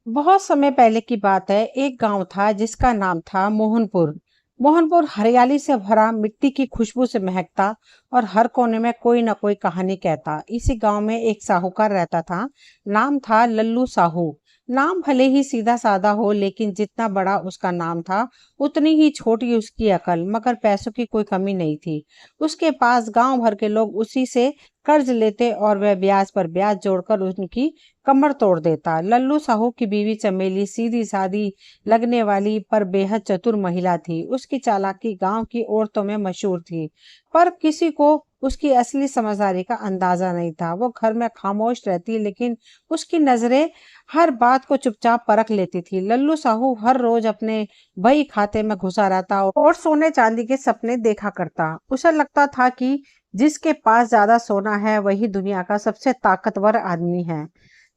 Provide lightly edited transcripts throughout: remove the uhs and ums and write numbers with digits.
बहुत समय पहले की बात है। एक गांव था जिसका नाम था मोहनपुर। मोहनपुर हरियाली से भरा, मिट्टी की खुशबू से महकता और हर कोने में कोई ना कोई कहानी कहता। इसी गांव में एक साहूकार रहता था। नाम था लल्लू साहू। नाम भले ही सीधा साधा हो, लेकिन जितना बड़ा उसका नाम था उतनी ही छोटी उसकी अकल। मगर पैसों की कोई कमी नहीं थी उसके पास। गांव भर के लोग उसी से कर्ज लेते और वह ब्याज पर ब्याज जोड़कर उनकी कमर तोड़ देता। लल्लू साहू की बीवी चमेली सीधी सादी लगने वाली पर बेहद चतुर महिला थी। उसकी चालाकी गांव की औरतों में मशहूर थी, पर किसी को उसकी असली समझदारी का अंदाजा नहीं था। वो घर में खामोश रहती, लेकिन उसकी नजरें हर बात को चुपचाप परख लेती थी। लल्लू साहू हर रोज अपने बही खाते में घुसा रहता और सोने चांदी के सपने देखा करता। उसे लगता था कि जिसके पास ज्यादा सोना है वही दुनिया का सबसे ताकतवर आदमी है।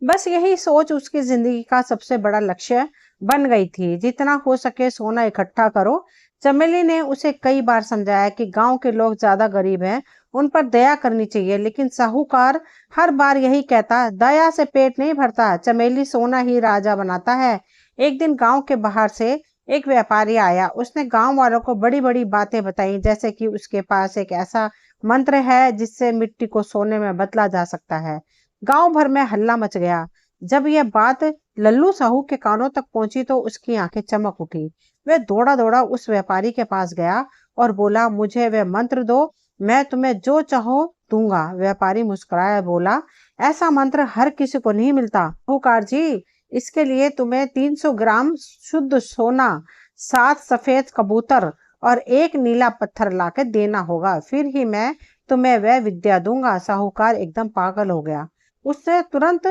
बस यही सोच उसकी जिंदगी का सबसे बड़ा लक्ष्य बन गई थी। जितना हो सके सोना इकट्ठा करो। चमेली ने उसे कई बार समझाया कि गांव के लोग ज्यादा गरीब हैं, उन पर दया करनी चाहिए, लेकिन साहूकार हर बार यही कहता, दया से पेट नहीं भरता, चमेली सोना ही राजा बनाता है। एक दिन गांव के बाहर से एक व्यापारी आया। उसने गांव वालों को बड़ी बड़ी बातें बताई, जैसे कि उसके पास एक ऐसा मंत्र है जिससे मिट्टी को सोने में बदला जा सकता है। गांव भर में हल्ला मच गया। जब यह बात लल्लू साहू के कानों तक पहुंची तो उसकी आंखें चमक उठी। वह दौड़ा दौड़ा उस व्यापारी के पास गया और बोला, मुझे वह मंत्र दो, मैं तुम्हें जो चाहो दूंगा। व्यापारी मुस्कुराया बोला, ऐसा मंत्र हर किसी को नहीं मिलता साहूकार जी। इसके लिए तुम्हें 300 ग्राम शुद्ध सोना, 7 सफेद कबूतर और एक नीला पत्थर लाकर देना होगा, फिर ही मैं तुम्हें वह विद्या दूंगा। साहूकार एकदम पागल हो गया। उसने तुरंत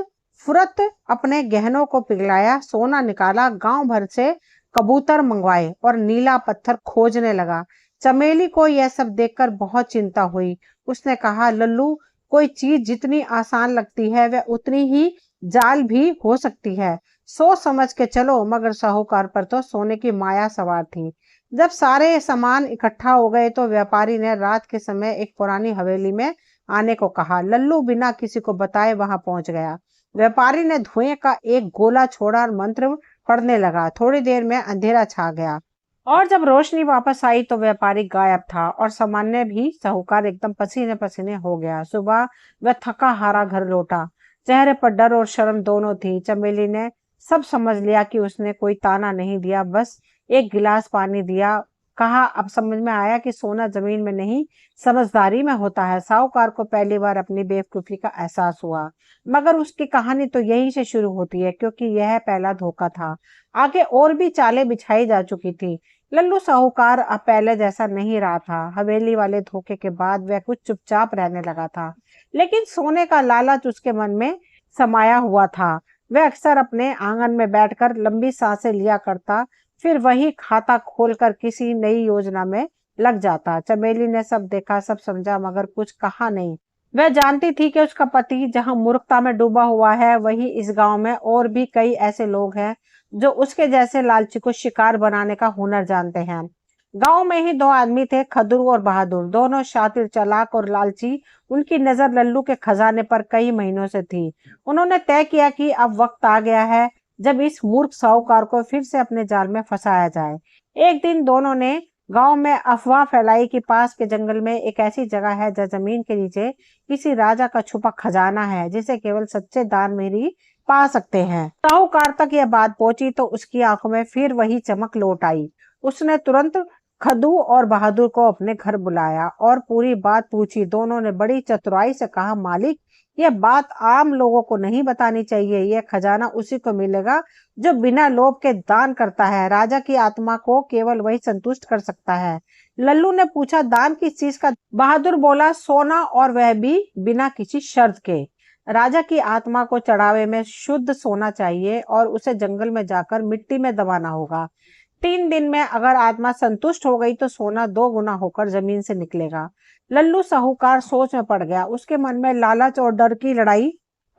फुरत अपने गहनों को पिघलाया, सोना निकाला, गांव भर से कबूतर मंगवाए और नीला पत्थर खोजने लगा। चमेली को यह सब देखकर बहुत चिंता हुई। उसने कहा, लल्लू, कोई चीज जितनी आसान लगती है वह उतनी ही जाल भी हो सकती है। सोच समझ के चलो। मगर साहूकार पर तो सोने की माया सवार थी। जब सारे सामान इकट्ठा हो गए तो व्यापारी ने रात के समय एक पुरानी हवेली में आने को कहा। लल्लू बिना किसी को बताए वहां पहुंच गया। व्यापारी ने धुएं का एक गोला छोड़ा और मंत्र पढ़ने लगा। थोड़ी देर में अंधेरा छा गया और जब रोशनी वापस आई तो व्यापारी गायब था और सामान्य भी। साहूकार एकदम पसीने पसीने हो गया। सुबह वह थका हारा घर लौटा। चेहरे पर डर और शर्म दोनों थी। चमेली ने सब समझ लिया कि उसने कोई ताना नहीं दिया, बस एक गिलास पानी दिया। कहा, अब समझ में आया कि सोना जमीन में नहीं, समझदारी में होता है। साहूकार को पहली बार अपनी बेवकूफी का एहसास हुआ। मगर उसकी कहानी तो यहीं से शुरू होती है, क्योंकि यह पहला धोखा था। आगे और भी चालें बिछाई जा चुकी थी। लल्लू साहूकार अब पहले जैसा नहीं रहा था। हवेली वाले धोखे के बाद वह कुछ चुपचाप रहने लगा था, लेकिन सोने का लालच उसके मन में समाया हुआ था। वह अक्सर अपने आंगन में बैठकर लंबी सांसें लिया करता, फिर वही खाता खोलकर किसी नई योजना में लग जाता। चमेली ने सब देखा, सब समझा, मगर कुछ कहा नहीं। वह जानती थी कि उसका पति जहां मूर्खता में डूबा हुआ है, वही इस गांव में और भी कई ऐसे लोग हैं जो उसके जैसे लालची को शिकार बनाने का हुनर जानते हैं। गांव में ही 2 आदमी थे, खदरू और बहादुर, दोनों शातिर, चालाक और लालची। उनकी नजर लल्लू के खजाने पर कई महीनों से थी। उन्होंने तय किया कि अब वक्त आ गया है जब इस मूर्ख साहूकार को फिर से अपने जाल में फंसाया जाए। एक दिन दोनों ने गांव में अफवाह फैलाई कि पास के जंगल में एक ऐसी जगह है जहाँ जमीन के नीचे किसी राजा का छुपा खजाना है, जिसे केवल सच्चे दानवीर ही पा सकते हैं। साहूकार तक यह बात पहुंची तो उसकी आंखों में फिर वही चमक लौट आई। उसने तुरंत खदू और बहादुर को अपने घर बुलाया और पूरी बात पूछी। दोनों ने बड़ी चतुराई से कहा, मालिक, यह बात आम लोगों को नहीं बतानी चाहिए। यह खजाना उसी को मिलेगा जो बिना लोभ के दान करता है। राजा की आत्मा को केवल वही संतुष्ट कर सकता है। लल्लू ने पूछा, दान किस चीज का? बहादुर बोला, सोना, और वह भी बिना किसी शर्त के। राजा की आत्मा को चढ़ावे में शुद्ध सोना चाहिए और उसे जंगल में जाकर मिट्टी में दबाना होगा। 3 दिन में अगर आत्मा संतुष्ट हो गई तो सोना 2 गुना होकर जमीन से निकलेगा। लल्लू साहूकार सोच में पड़ गया। उसके मन में लालच और डर की लड़ाई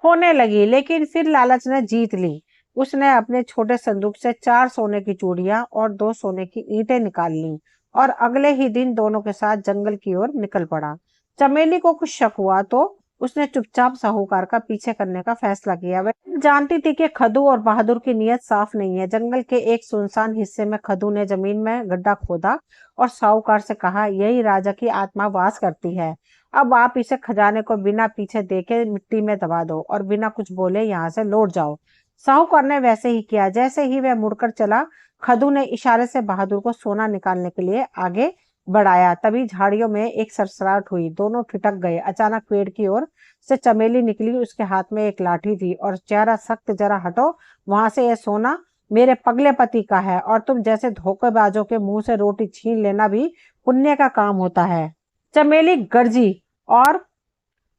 होने लगी, लेकिन फिर लालच ने जीत ली। उसने अपने छोटे संदूक से 4 सोने की चूड़ियां और 2 सोने की ईंटें निकाल ली और अगले ही दिन दोनों के साथ जंगल की ओर निकल पड़ा। चमेली को कुछ शक हुआ तो उसने चुपचाप साहूकार का पीछे करने का फैसला किया। वह जानती थी कि खदू और बहादुर की नीयत साफ नहीं है। जंगल के एक सुनसान हिस्से में खदू ने जमीन में गड्ढा खोदा और साहूकार से कहा, यही राजा की आत्मा वास करती है। अब आप इसे खजाने को बिना पीछे देखे मिट्टी में दबा दो और बिना कुछ बोले यहाँ से लौट जाओ। साहूकार ने वैसे ही किया। जैसे ही वह मुड़कर चला, खदू ने इशारे से बहादुर को सोना निकालने के लिए आगे बढ़ाया। तभी झाड़ियों में एक सरसराहट हुई। दोनों ठिठक गए। अचानक पेड़ की ओर से चमेली निकली। उसके हाथ में एक लाठी थी और चेहरा सख्त, जरा हटो वहां से, यह सोना मेरे पगले पति का है और तुम जैसे धोखेबाजों के मुंह से रोटी छीन लेना भी पुण्य का काम होता है। चमेली गरजी और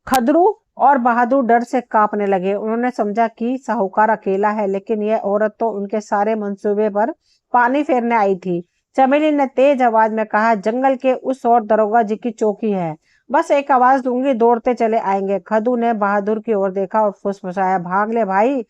खदरू और बहादुर डर से कांपने लगे। उन्होंने समझा कि साहूकार अकेला है, लेकिन यह औरत तो उनके सारे मंसूबे पर पानी फेरने आई थी। चमेली ने तेज आवाज में कहा, जंगल के उस ओर दरोगा जी की चौकी है, बस एक आवाज दूंगी, दौड़ते चले आएंगे। खदू ने बहादुर की ओर देखा और फुसफुसाया, भाग ले भाई,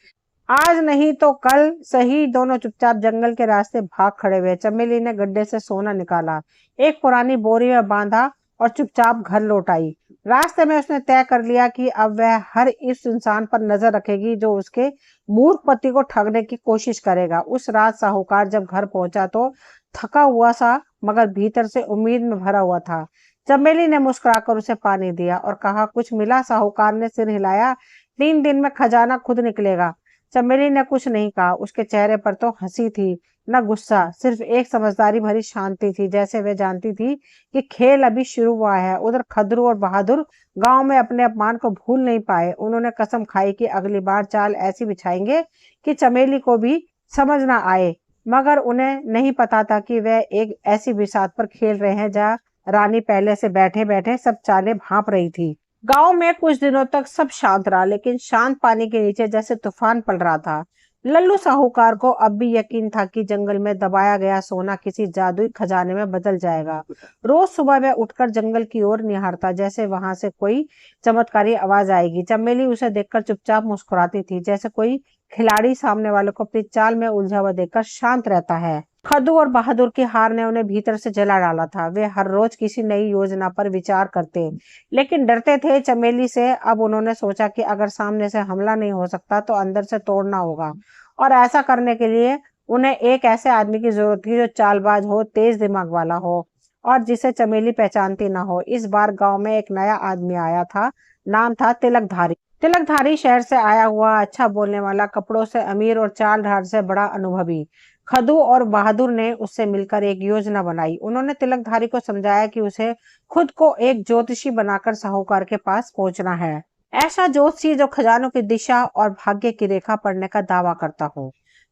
आज नहीं तो कल सही। दोनों चुपचाप जंगल के रास्ते भाग खड़े हुए। चमेली ने गड्ढे से सोना निकाला, एक पुरानी बोरी में बांधा और चुपचाप घर लौट आई। रास्ते में उसने तय कर लिया कि अब वह हर इस इंसान पर नजर रखेगी जो उसके मूर्ख पति को ठगने की कोशिश करेगा। उस रात साहूकार जब घर पहुंचा तो थका हुआ सा, मगर भीतर से उम्मीद में भरा हुआ था। चमेली ने मुस्कुराकर उसे पानी दिया और कहा, कुछ मिला? साहूकार ने सिर हिलाया। 3 दिन में खजाना खुद निकलेगा। चमेली ने कुछ नहीं कहा। उसके चेहरे पर तो हंसी थी, न गुस्सा, सिर्फ एक समझदारी भरी शांति थी, जैसे वे जानती थी कि खेल अभी शुरू हुआ है। उधर खदरू और बहादुर गांव में अपने अपमान को भूल नहीं पाए। उन्होंने कसम खाई कि अगली बार चाल ऐसी बिछाएंगे कि चमेली को भी समझ ना आए, मगर उन्हें नहीं पता था कि वे एक ऐसी बिसात पर खेल रहे हैं जहाँ रानी पहले से बैठे बैठे सब चालें भांप रही थी। गांव में कुछ दिनों तक सब शांत रहा, लेकिन शांत पानी के नीचे जैसे तूफान पड़ रहा था। लल्लू साहूकार को अब भी यकीन था कि जंगल में दबाया गया सोना किसी जादुई खजाने में बदल जाएगा। रोज सुबह वह उठकर जंगल की ओर निहारता, जैसे वहां से कोई चमत्कारी आवाज आएगी। चमेली उसे देखकर चुपचाप मुस्कुराती थी, जैसे कोई खिलाड़ी सामने वाले को अपनी चाल में उलझा हुआ देखकर शांत रहता है। खदू और बहादुर की हार ने उन्हें भीतर से जला डाला था। वे हर रोज किसी नई योजना पर विचार करते, लेकिन डरते थे चमेली से। अब उन्होंने सोचा कि अगर सामने से हमला नहीं हो सकता तो अंदर से तोड़ना होगा, और ऐसा करने के लिए उन्हें एक ऐसे आदमी की जरूरत थी जो चालबाज हो, तेज दिमाग वाला हो और जिसे चमेली पहचानती ना हो। इस बार गांव में एक नया आदमी आया था। नाम था तिलकधारी। तिलकधारी शहर से आया हुआ, अच्छा बोलने वाला, कपड़ों से अमीर और चाल ढाल से बड़ा अनुभवी। खदू और बहादुर ने उससे मिलकर एक योजना बनाई। उन्होंने तिलकधारी को समझाया कि उसे खुद को एक ज्योतिषी बनाकर साहूकार के पास पहुंचना है। ऐसा ज्योतिषी जो खजानों की दिशा और भाग्य की रेखा पढ़ने का दावा करता हो।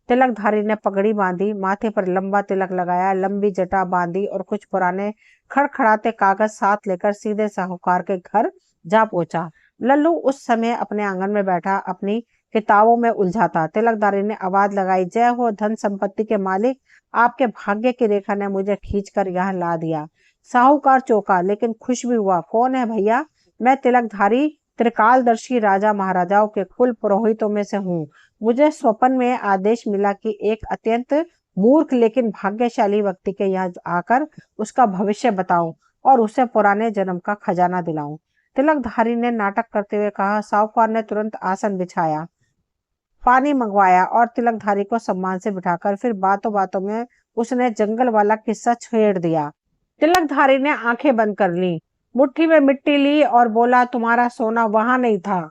तिलकधारी ने पगड़ी बांधी, माथे पर लंबा तिलक लगाया, लंबी जटा बांधी और कुछ पुराने खड़खड़ाते कागज साथ लेकर सीधे साहूकार के घर जा पहुंचा। लल्लू उस समय अपने आंगन में बैठा अपनी किताबों में उलझा था। तिलकधारी ने आवाज लगाई, जय हो धन संपत्ति के मालिक, आपके भाग्य की रेखा ने मुझे खींचकर यहाँ ला दिया। साहूकार चौंका, लेकिन खुश भी हुआ। कौन है भैया? मैं तिलकधारी, त्रिकालदर्शी राजा महाराजाओं के कुल पुरोहितों में से हूँ। मुझे स्वप्न में आदेश मिला कि एक अत्यंत मूर्ख लेकिन भाग्यशाली व्यक्ति के यहाँ आकर उसका भविष्य बताऊं और उसे पुराने जन्म का खजाना दिलाऊं। तिलकधारी ने नाटक करते हुए कहा। साहूकार ने तुरंत आसन बिछाया, पानी मंगवाया और तिलकधारी को सम्मान से बिठाकर फिर बातों बातों में उसने जंगल वाला किस्सा छेड़ दिया। तिलकधारी ने आंखें बंद कर ली, मुट्ठी में मिट्टी ली और बोला, तुम्हारा सोना वहां नहीं था।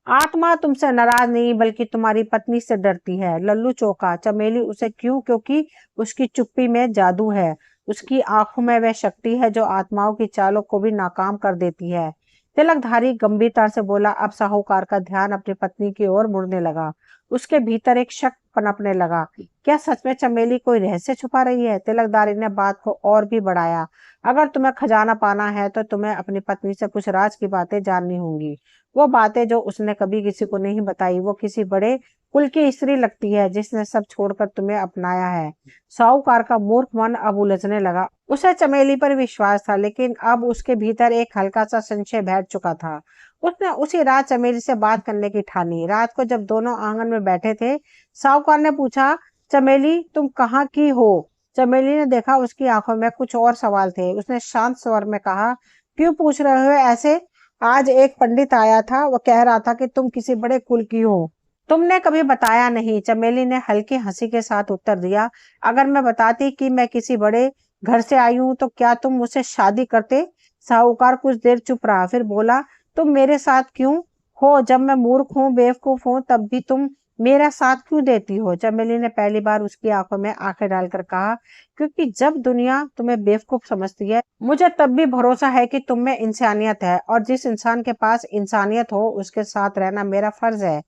आत्मा तुमसे नाराज नहीं बल्कि तुम्हारी पत्नी से डरती है। लल्लू चौंका। चमेली? उसे क्यों? क्योंकि उसकी चुप्पी में जादू है। उसकी आंखों में वह शक्ति है जो आत्माओं की चालों को भी नाकाम कर देती है। तिलकधारी गंभीरता से बोला। अब साहूकार का ध्यान अपनी पत्नी की ओर मुड़ने लगा। उसके भीतर एक शक पनपने लगा। क्या सच में चमेली कोई रहस्य छुपा रही है? तिलकधारी ने बात को और भी बढ़ाया। अगर तुम्हें खजाना पाना है तो तुम्हें अपनी पत्नी से कुछ राज की बातें जाननी होंगी। वो बातें जो उसने कभी किसी को नहीं बताई। वो किसी बड़े कुल की स्त्री लगती है जिसने सब छोड़कर तुम्हें अपनाया है। साहूकार का मूर्ख मन अब उलझने लगा। उसे चमेली पर विश्वास था, लेकिन अब उसके भीतर एक हल्का सा संशय बैठ चुका था। उसने उसी रात चमेली से बात करने की ठानी। रात को जब दोनों आंगन में बैठे थे, साहूकार ने पूछा, चमेली तुम कहाँ की हो? चमेली ने देखा उसकी आंखों में कुछ और सवाल थे। उसने शांत स्वर में कहा, क्यों पूछ रहे हो ऐसे? आज एक पंडित आया था, वो कह रहा था कि तुम किसी बड़े कुल की हो। तुमने कभी बताया नहीं। चमेली ने हल्की हंसी के साथ उत्तर दिया, अगर मैं बताती कि मैं किसी बड़े घर से आई हूं तो क्या तुम मुझसे शादी करते? साहूकार कुछ देर चुप रहा, फिर बोला, तुम मेरे साथ क्यों हो? जब मैं मूर्ख हूँ, बेवकूफ हूँ, तब भी तुम मेरा साथ क्यों देती हो? चमेली ने पहली बार उसकी आंखों में आंखें डालकर कहा, क्योंकि जब दुनिया तुम्हें बेवकूफ समझती है, मुझे तब भी भरोसा है कि तुम में इंसानियत है, और जिस इंसान के पास इंसानियत हो उसके साथ रहना मेरा फर्ज है।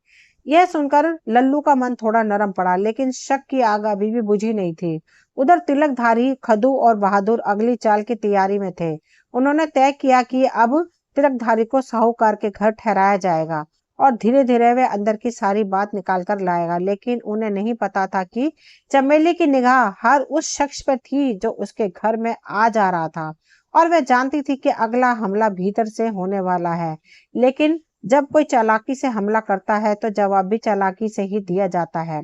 यह सुनकर लल्लू का मन थोड़ा नरम पड़ा, लेकिन शक की आग अभी भी बुझी नहीं थी। उधर तिलकधारी, खदू और बहादुर अगली चाल की तैयारी में थे। उन्होंने तय किया कि अब तिलकधारी को साहूकार के घर ठहराया जाएगा और धीरे धीरे वे अंदर की सारी बात निकाल कर लाएगा। लेकिन उन्हें नहीं पता था कि चमेली की निगाह हर उस शख्स पर थी जो उसके घर में आ जा रहा था, और वह जानती थी कि अगला हमला भीतर से होने वाला है। लेकिन जब कोई चालाकी से हमला करता है तो जवाब भी चालाकी से ही दिया जाता है।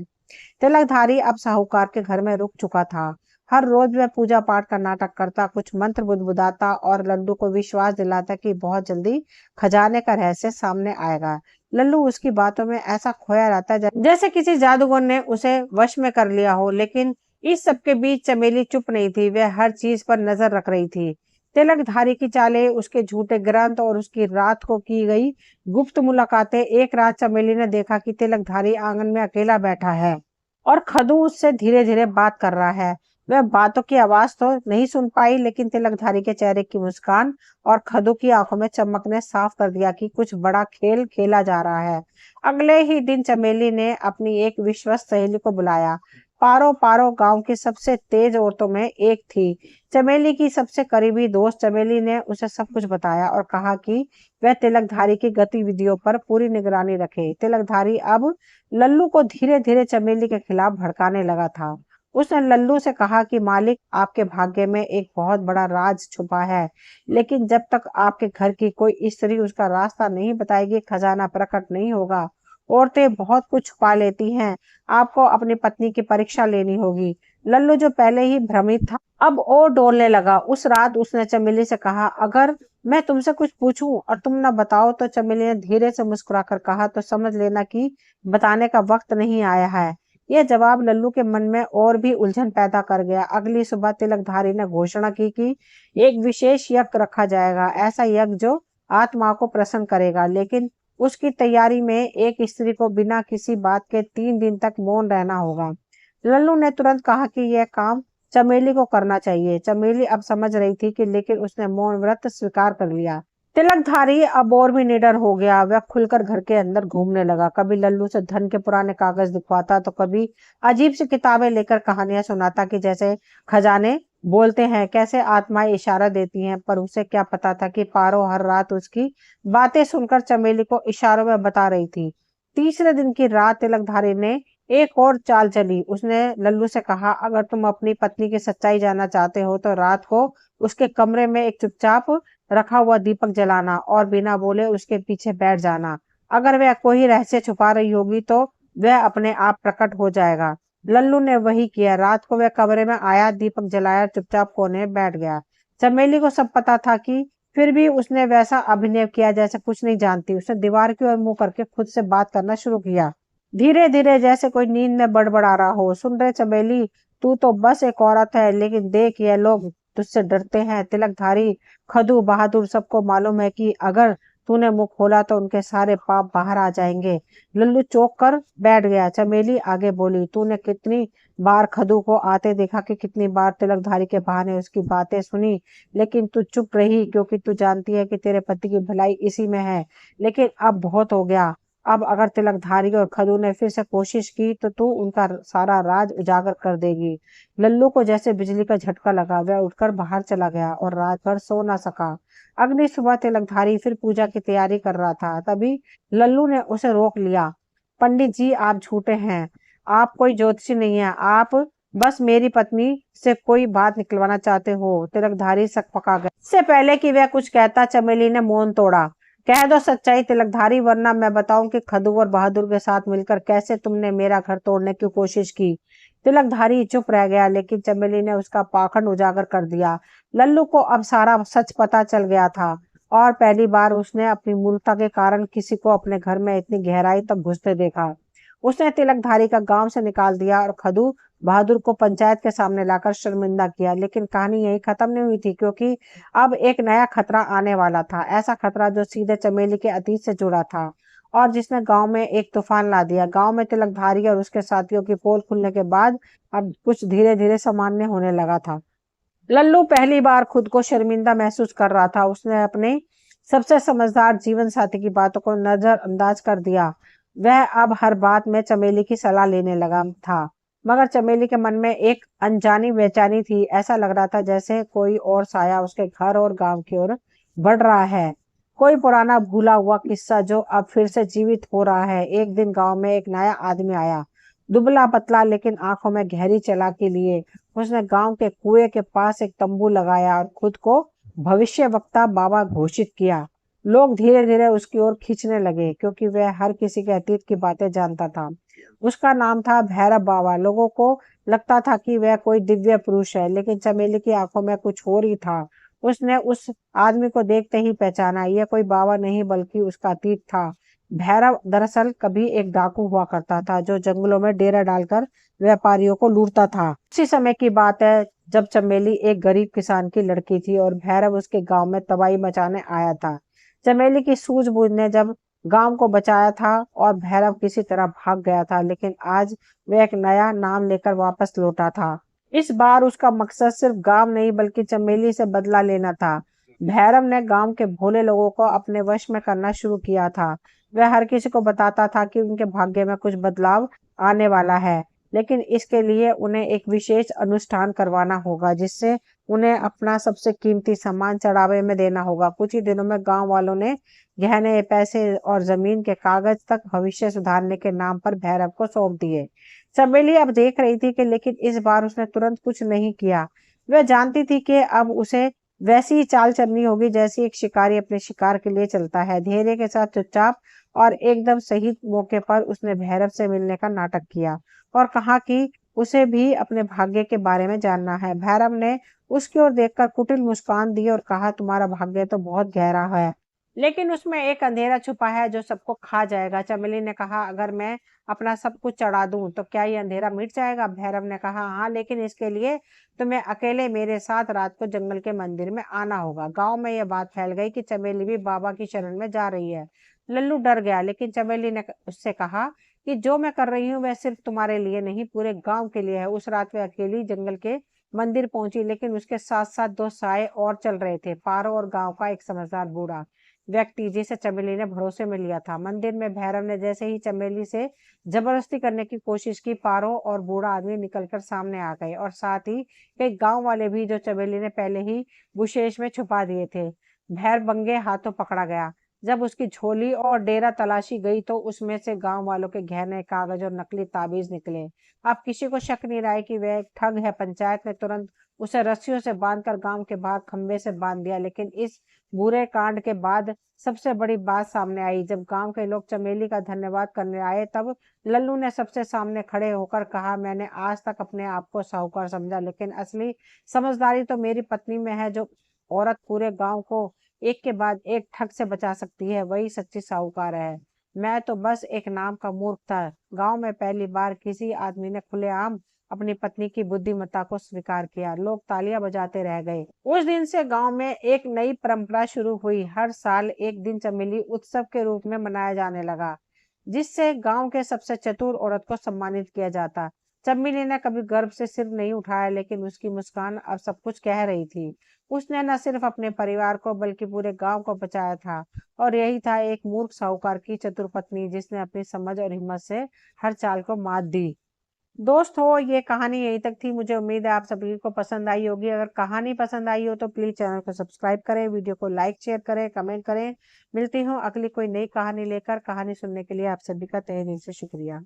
तिलकधारी अब साहूकार के घर में रुक चुका था। हर रोज वह पूजा पाठ का नाटक करता, कुछ मंत्र बुदबुदाता और लल्लू को विश्वास दिलाता कि बहुत जल्दी खजाने का रहस्य सामने आएगा। लल्लू उसकी बातों में ऐसा खोया रहता जैसे किसी जादूगर ने उसे वश में कर लिया हो। लेकिन इस सबके बीच चमेली चुप नहीं थी, वह हर चीज पर नजर रख रही थी। तिलकधारी की चालें, उसके झूठे ग्रंथ और उसकी रात को की गई गुप्त मुलाकातें। एक रात चमेली ने देखा कि तिलकधारी आंगन में अकेला बैठा है और खदू उससे धीरे धीरे बात कर रहा है। वह बातों की आवाज तो नहीं सुन पाई, लेकिन तिलकधारी के चेहरे की मुस्कान और खदू की आंखों में चमक ने साफ कर दिया कि कुछ बड़ा खेल खेला जा रहा है। अगले ही दिन चमेली ने अपनी एक विश्वस्त सहेली को बुलाया। पारो पारो गांव की सबसे तेज औरतों में एक थी। चमेली की सबसे करीबी दोस्त। चमेली ने उसे सब कुछ बताया और कहा कि वह तिलकधारी की गतिविधियों पर पूरी निगरानी रखे। तिलकधारी अब लल्लू को धीरे धीरे चमेली के खिलाफ भड़काने लगा था। उसने लल्लू से कहा कि मालिक, आपके भाग्य में एक बहुत बड़ा राज छुपा है, लेकिन जब तक आपके घर की कोई स्त्री उसका रास्ता नहीं बताएगी, खजाना प्रकट नहीं होगा। औरतें बहुत कुछ छुपा लेती हैं। आपको अपनी पत्नी की परीक्षा लेनी होगी। लल्लू, जो पहले ही भ्रमित था, अब और डोलने लगा। उस रात उसने चमेली से कहा, अगर मैं तुमसे कुछ पूछूं और तुम न बताओ तो? चमेली ने धीरे से मुस्कुराकर कहा, तो समझ लेना कि बताने का वक्त नहीं आया है। यह जवाब लल्लू के मन में और भी उलझन पैदा कर गया। अगली सुबह तिलकधारी ने घोषणा की कि एक विशेष यज्ञ रखा जाएगा, ऐसा यज्ञ जो आत्मा को प्रसन्न करेगा। लेकिन उसकी तैयारी में एक स्त्री को बिना किसी बात के 3 दिन तक मौन रहना होगा। लल्लू ने तुरंत कहा कि यह काम चमेली को करना चाहिए। चमेली अब समझ रही थी कि, लेकिन उसने मौन व्रत स्वीकार कर लिया। तिलकधारी अब और भी निडर हो गया। वह खुलकर घर के अंदर घूमने लगा। कभी लल्लू से धन के पुराने कागज दिखवाता तो कभी अजीब सी किताबें लेकर कहानियां सुनाता कि जैसे खजाने बोलते हैं, कैसे आत्माएं इशारा देती हैं। पर उसे क्या पता था कि पारो हर रात उसकी बातें सुनकर चमेली को इशारों में बता रही थी। तीसरे दिन की रात तिलकधारी ने एक और चाल चली। उसने लल्लू से कहा, अगर तुम अपनी पत्नी की सच्चाई जानना चाहते हो तो रात को उसके कमरे में एक चुपचाप रखा हुआ दीपक जलाना और बिना बोले उसके पीछे बैठ जाना। अगर वह कोई रहस्य छुपा रही होगी तो वह अपने आप प्रकट हो जाएगा। लल्लू ने वही किया। रात को वह कमरे में आया, दीपक जलाया, चुपचाप कोने में बैठ गया। चमेली को सब पता था कि फिर भी उसने वैसा अभिनय किया जैसे कुछ नहीं जानती। उसने दीवार की ओर मुंह करके खुद से बात करना शुरू किया, धीरे धीरे, जैसे कोई नींद में बड़बड़ा रहा हो। सुन रहे चमेली, तू तो बस एक औरत है, लेकिन देख, ये लोग तुझसे डरते हैं। तिलकधारी, खदू, बहादुर, सबको मालूम है कि अगर तूने मुंह खोला तो उनके सारे पाप बाहर आ जाएंगे। लल्लू चौंक कर बैठ गया। चमेली आगे बोली, तूने कितनी बार खदू को आते देखा, कि कितनी बार तिलकधारी के बहाने उसकी बातें सुनी, लेकिन तू चुप रही, क्योंकि तू जानती है कि तेरे पति की भलाई इसी में है। लेकिन अब बहुत हो गया। अब अगर तिलकधारी और खदू ने फिर से कोशिश की तो तू उनका सारा राज उजागर कर देगी। लल्लू को जैसे बिजली का झटका लगा। वह उठकर बाहर चला गया और रात भर सो न सका। अगली सुबह तिलकधारी फिर पूजा की तैयारी कर रहा था, तभी लल्लू ने उसे रोक लिया। पंडित जी, आप झूठे हैं। आप कोई ज्योतिषी नहीं है। आप बस मेरी पत्नी से कोई बात निकलवाना चाहते हो। तिलकधारी सक पका गया। इससे पहले कि वह कुछ कहता, चमेली ने मौन तोड़ा। कह दो सच्चाई तिलकधारी, वरना मैं बताऊं कि खदू और बहादुर के साथ मिलकर कैसे तुमने मेरा घर तोड़ने की कोशिश की। तिलकधारी चुप रह गया, लेकिन चमेली ने उसका पाखंड उजागर कर दिया। लल्लू को अब सारा सच पता चल गया था और पहली बार उसने अपनी मूर्खता के कारण किसी को अपने घर में इतनी गहराई तक घुसते देखा। उसने तिलकधारी का गांव से निकाल दिया और खदू बहादुर को पंचायत के सामने लाकर शर्मिंदा किया। लेकिन कहानी यही खत्म नहीं हुई थी, क्योंकि अब एक नया खतरा आने वाला था। ऐसा खतरा जो सीधे चमेली के अतीत से जुड़ा था और जिसने गांव में एक तूफान ला दिया। गांव में तिलकधारी और उसके साथियों की पोल खुलने के बाद अब कुछ धीरे धीरे सामान्य होने लगा था। लल्लू पहली बार खुद को शर्मिंदा महसूस कर रहा था। उसने अपने सबसे समझदार जीवन साथी की बातों को नजरअंदाज कर दिया। वह अब हर बात में चमेली की सलाह लेने लगा था। मगर चमेली के मन में एक अनजानी बेचैनी थी। ऐसा लग रहा था जैसे कोई और साया उसके घर और गांव की ओर बढ़ रहा है। कोई पुराना भूला हुआ किस्सा जो अब फिर से जीवित हो रहा है। एक दिन गांव में एक नया आदमी आया, दुबला पतला लेकिन आंखों में गहरी चालाकी लिए। उसने गांव के कुएं के पास एक तंबू लगाया और खुद को भविष्य वक्ता बाबा घोषित किया। लोग धीरे धीरे उसकी ओर खींचने लगे, क्योंकि वह हर किसी के अतीत की बातें जानता था। उसका नाम था भैरव बाबा। लोगों को लगता था कि वह कोई दिव्य पुरुष है, लेकिन चमेली की आंखों में कुछ और ही था। उसने उस आदमी को देखते ही पहचाना। यह कोई बाबा नहीं बल्कि उसका अतीत था। भैरव दरअसल कभी एक डाकू हुआ करता था, जो जंगलों में डेरा डालकर व्यापारियों को लूटता था। उसी समय की बात है जब चमेली एक गरीब किसान की लड़की थी और भैरव उसके गांव में तबाही मचाने आया था। चमेली की सूझबूझ ने जब गांव को बचाया था और भैरव किसी तरह भाग गया था, लेकिन आज वह एक नया नाम लेकर वापस लौटा था। इस बार उसका मकसद सिर्फ गांव नहीं बल्कि चमेली से बदला लेना था। भैरव ने गांव के भोले लोगों को अपने वश में करना शुरू किया था। वह हर किसी को बताता था कि उनके भाग्य में कुछ बदलाव आने वाला है, लेकिन इसके लिए उन्हें एक विशेष अनुष्ठान करवाना होगा, जिससे उन्हें अपना सबसे कीमती सामान चढ़ावे में देना होगा। कुछ ही दिनों में गांव वालों ने गहने, पैसे और जमीन के कागज तक भविष्य सुधारने के नाम पर भैरव को सौंप दिए। चमेली अब देख रही थी कि लेकिन इस बार उसने तुरंत कुछ नहीं किया। वह जानती थी कि अब उसे वैसी ही चाल चलनी होगी जैसी एक शिकारी अपने शिकार के लिए चलता है। धैर्य के साथ, चुपचाप और एकदम सही मौके पर उसने भैरव से मिलने का नाटक किया और कहा कि उसे भी अपने भाग्य के बारे में जानना है। भैरव ने उसकी ओर देखकर कुटिल मुस्कान दी और कहा, तुम्हारा भाग्य तो बहुत गहरा है, लेकिन उसमें एक अंधेरा छुपा है जो सबको खा जाएगा। चमेली ने कहा, अगर मैं अपना सब कुछ चढ़ा दूं तो क्या ये अंधेरा मिट जाएगा? भैरव ने कहा, हाँ, लेकिन इसके लिए तुम्हें अकेले मेरे साथ रात को जंगल के मंदिर में आना होगा। गांव में यह बात फैल गई कि चमेली भी बाबा की शरण में जा रही है। लल्लू डर गया, लेकिन चमेली ने उससे कहा कि जो मैं कर रही हूँ वह सिर्फ तुम्हारे लिए नहीं, पूरे गांव के लिए है। उस रात वह अकेली जंगल के मंदिर पहुंची, लेकिन उसके साथ साथ दो साए और चल रहे थे, पारो और गांव का एक समझदार बूढ़ा व्यक्ति जिसे चमेली ने भरोसे में लिया था। मंदिर में भैरव ने जैसे ही चमेली से जबरदस्ती करने की कोशिश की, पारो और बूढ़ा आदमी निकलकर सामने आ गए और साथ ही कई गांव वाले भी, जो चमेली ने पहले ही बुशेश में छुपा दिए थे। भैर बंगे हाथों पकड़ा गया। जब उसकी झोली और डेरा तलाशी गई तो उसमें से गांव वालों के गहने, कागज और नकली ताबीज निकले। अब किसी को शक नहीं रहा कि वह एक ठग है। पंचायत ने तुरंत उसे रस्सियों से बांधकर गांव के बाहर खंबे से बांध दिया। लेकिन इस बुरे कांड के बाद सबसे बड़ी बात सामने आई। जब गांव के लोग चमेली का धन्यवाद करने आए, तब लल्लू ने सबसे सामने खड़े होकर कहा, मैंने आज तक अपने आप को साहूकार समझा, लेकिन असली समझदारी तो मेरी पत्नी में है। जो औरत पूरे गांव को एक के बाद एक ठग से बचा सकती है, वही सच्ची साहूकार है। मैं तो बस एक नाम का मूर्ख था। गांव में पहली बार किसी आदमी ने खुलेआम अपनी पत्नी की बुद्धिमत्ता को स्वीकार किया। लोग तालियां बजाते रह गए। उस दिन से गांव में एक नई परंपरा शुरू हुई। हर साल एक दिन चमेली उत्सव के रूप में मनाया जाने लगा, जिससे गांव के सबसे चतुर औरत को सम्मानित किया जाता। चमेली ने कभी गर्व से सिर नहीं उठाया, लेकिन उसकी मुस्कान अब सब कुछ कह रही थी। उसने न सिर्फ अपने परिवार को बल्कि पूरे गांव को बचाया था। और यही था एक मूर्ख साहूकार की चतुर पत्नी, जिसने अपनी समझ और हिम्मत से हर चाल को मात दी। दोस्तों, ये कहानी यहीं तक थी। मुझे उम्मीद है आप सभी को पसंद आई होगी। अगर कहानी पसंद आई हो तो प्लीज चैनल को सब्सक्राइब करें, वीडियो को लाइक शेयर करें, कमेंट करें। मिलती हूँ अगली कोई नई कहानी लेकर। कहानी सुनने के लिए आप सभी का तहे दिल से शुक्रिया।